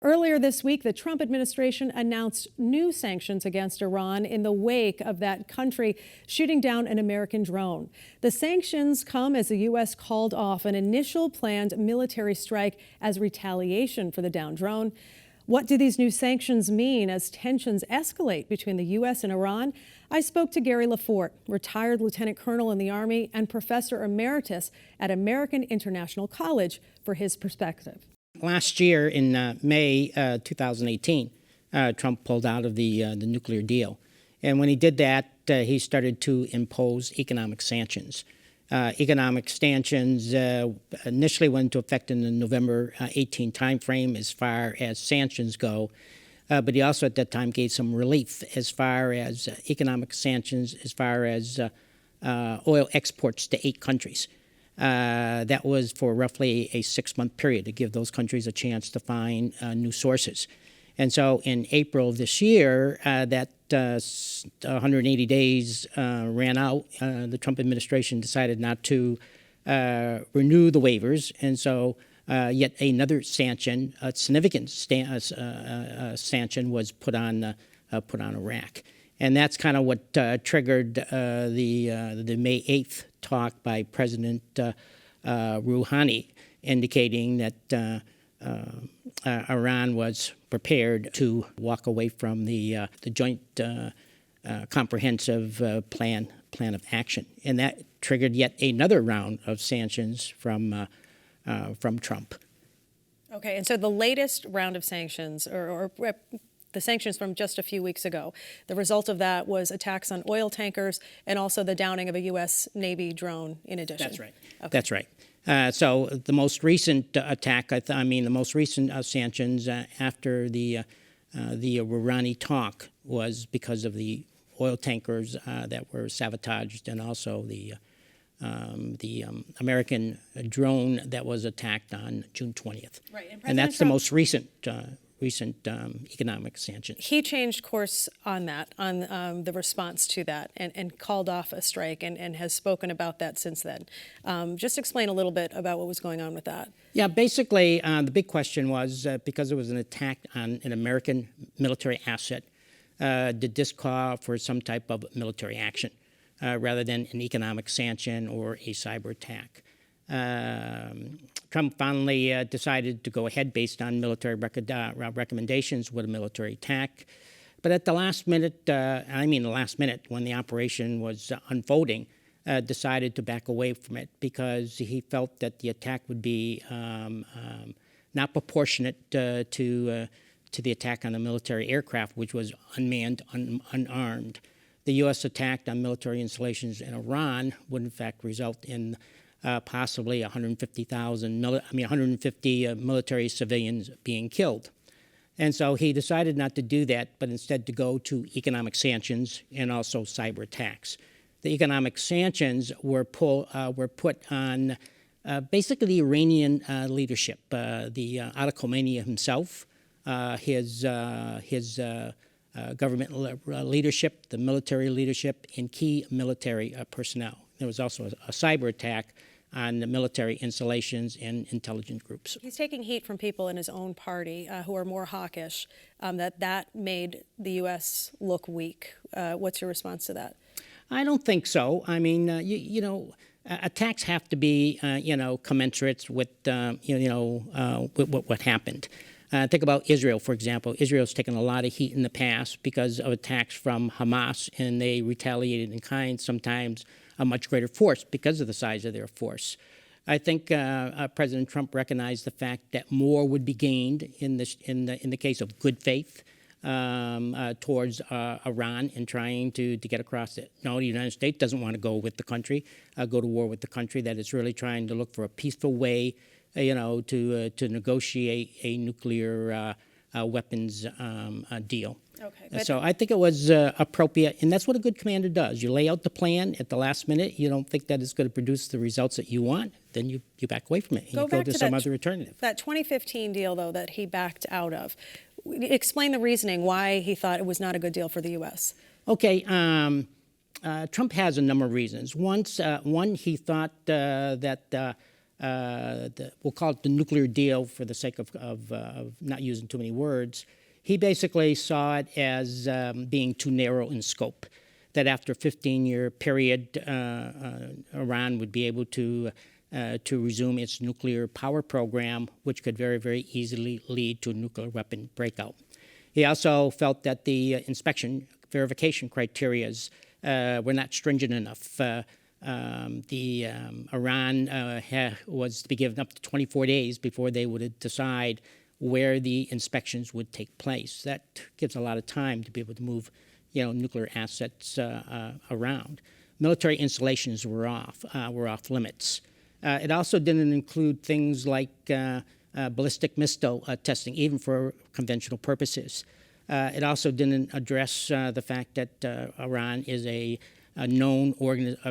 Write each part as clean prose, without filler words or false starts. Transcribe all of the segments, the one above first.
Earlier this week, the Trump administration announced new sanctions against Iran in the wake of that country shooting down an American drone. The sanctions come as the U.S. called off an initial planned military strike as retaliation for the downed drone. What do these new sanctions mean as tensions escalate between the U.S. and Iran? I spoke to Gary Lefort, retired lieutenant colonel in the Army and professor emeritus at American International College, for his perspective. Last year in May 2018, Trump pulled out of the nuclear deal. And when he did that, he started to impose economic sanctions. Economic sanctions initially went into effect in the November 18 timeframe as far as sanctions go. But he also at that time gave some relief as far as economic sanctions, as far as oil exports to 8 countries. That was for roughly a 6-month period to give those countries a chance to find new sources. And so in April of this year, that 180 days ran out. The Trump administration decided not to renew the waivers. And so yet another sanction, a significant sanction, was put on Iraq. And that's kind of what triggered the May 8th talk by President Rouhani, indicating that Iran was prepared to walk away from the joint comprehensive plan of action. And that triggered yet another round of sanctions from Trump. Okay, and so the latest round of sanctions, or the sanctions from just a few weeks ago, the result of that was attacks on oil tankers and also the downing of a U.S. Navy drone in addition. That's right. Okay. That's right. So the most recent attack, the most recent sanctions after the Rouhani talk was because of the oil tankers that were sabotaged, and also the American drone that was attacked on June 20th. Right. And that's the most recent economic sanctions. He changed course on that, on the response to that, and called off a strike and has spoken about that since then. Just explain a little bit about what was going on with that. Yeah, basically the big question was, because it was an attack on an American military asset, did this call for some type of military action rather than an economic sanction or a cyber attack? Trump finally decided to go ahead based on military recommendations with a military attack. But at the last minute, when the operation was unfolding, decided to back away from it because he felt that the attack would be not proportionate to the attack on the military aircraft, which was unmanned, unarmed. The U.S. attack on military installations in Iran would in fact result in possibly 150 military civilians being killed. And so he decided not to do that, but instead to go to economic sanctions and also cyber attacks. The economic sanctions were put on basically the Iranian leadership, the Ayatollah Khomeini himself, his government leadership, the military leadership, and key military personnel. There was also a cyber attack on the military installations and intelligence groups. He's taking heat from people in his own party who are more hawkish, that made the U.S. look weak. What's your response to that? I don't think so. I mean, attacks have to be, commensurate with, what happened. Think about Israel, for example. Israel's taken a lot of heat in the past because of attacks from Hamas, and they retaliated in kind, sometimes a much greater force because of the size of their force. I think President Trump recognized the fact that more would be gained in the case of good faith towards Iran in trying to get across it. No, the United States doesn't want to go with the country, go to war with the country that is really trying to look for a peaceful way, to negotiate a nuclear weapons deal. Okay, so I think it was appropriate, and that's what a good commander does. You lay out the plan at the last minute. You don't think that it's going to produce the results that you want, then you back away from it. And you go to some other alternative. That 2015 deal, though, that he backed out of, explain the reasoning why he thought it was not a good deal for the U.S. Okay, Trump has a number of reasons. One, he thought that we'll call it the nuclear deal for the sake of not using too many words. He basically saw it as being too narrow in scope, that after a 15-year period, Iran would be able to resume its nuclear power program, which could very, very easily lead to a nuclear weapon breakout. He also felt that the inspection verification criterias were not stringent enough. Iran was to be given up to 24 days before they would decide where the inspections would take place. That gives a lot of time to be able to move, nuclear assets around. Military installations were off limits. It also didn't include things like ballistic missile testing, even for conventional purposes. It also didn't address the fact that Iran is a known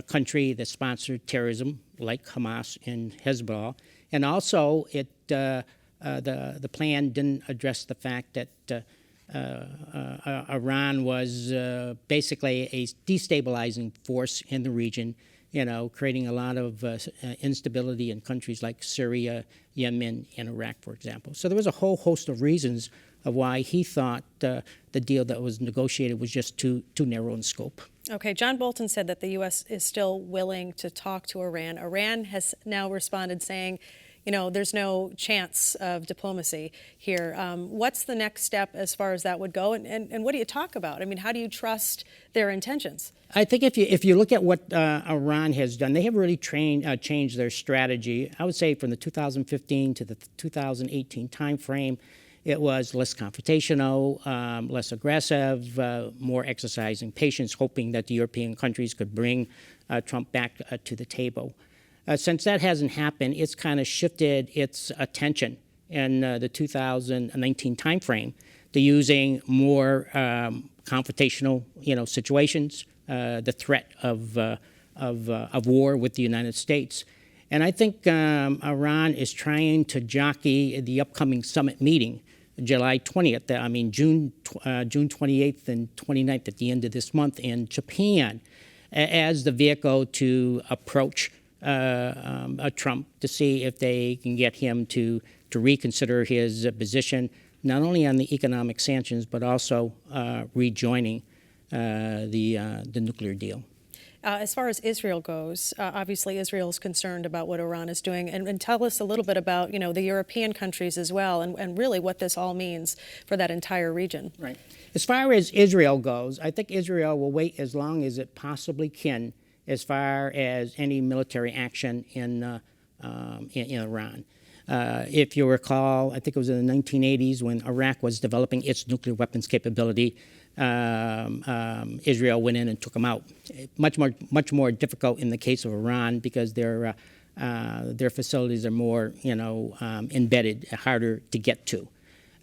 country that sponsored terrorism, like Hamas and Hezbollah, and also the plan didn't address the fact that Iran was basically a destabilizing force in the region, creating a lot of instability in countries like Syria, Yemen, and Iraq, for example. So there was a whole host of reasons of why he thought the deal that was negotiated was just too narrow in scope. Okay, John Bolton said that the U.S. is still willing to talk to Iran. Iran has now responded saying, there's no chance of diplomacy here. What's the next step as far as that would go? And what do you talk about? I mean, how do you trust their intentions? I think if you look at what Iran has done, they have really changed their strategy. I would say from the 2015 to the 2018 timeframe, it was less confrontational, less aggressive, more exercising patience, hoping that the European countries could bring Trump back to the table. Since that hasn't happened, it's kind of shifted its attention in the 2019 timeframe to using more confrontational, situations, the threat of war with the United States. And I think Iran is trying to jockey the upcoming summit meeting, July 20th, June 28th and 29th at the end of this month in Japan, as the vehicle to approach Trump to see if they can get him to reconsider his position, not only on the economic sanctions, but also rejoining the nuclear deal. As far as Israel goes, obviously Israel is concerned about what Iran is doing. And tell us a little bit about, the European countries as well, and really what this all means for that entire region. Right. As far as Israel goes, I think Israel will wait as long as it possibly can as far as any military action in Iran. If you recall, I think it was in the 1980s when Iraq was developing its nuclear weapons capability, Israel went in and took them out. Much more difficult in the case of Iran because their facilities are more, embedded, harder to get to.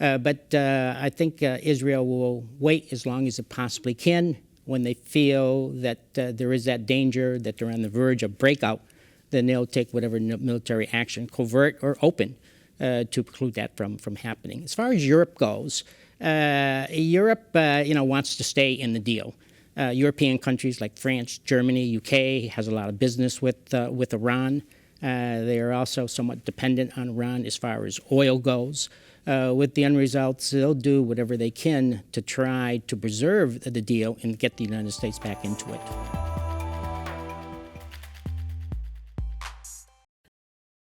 But I think Israel will wait as long as it possibly can. When they feel that there is that danger, that they're on the verge of breakout, then they'll take whatever military action, covert or open, to preclude that from happening. As far as Europe goes, Europe, wants to stay in the deal. European countries like France, Germany, UK has a lot of business with Iran. They are also somewhat dependent on Iran as far as oil goes. With the end results, they'll do whatever they can to try to preserve the deal and get the United States back into it.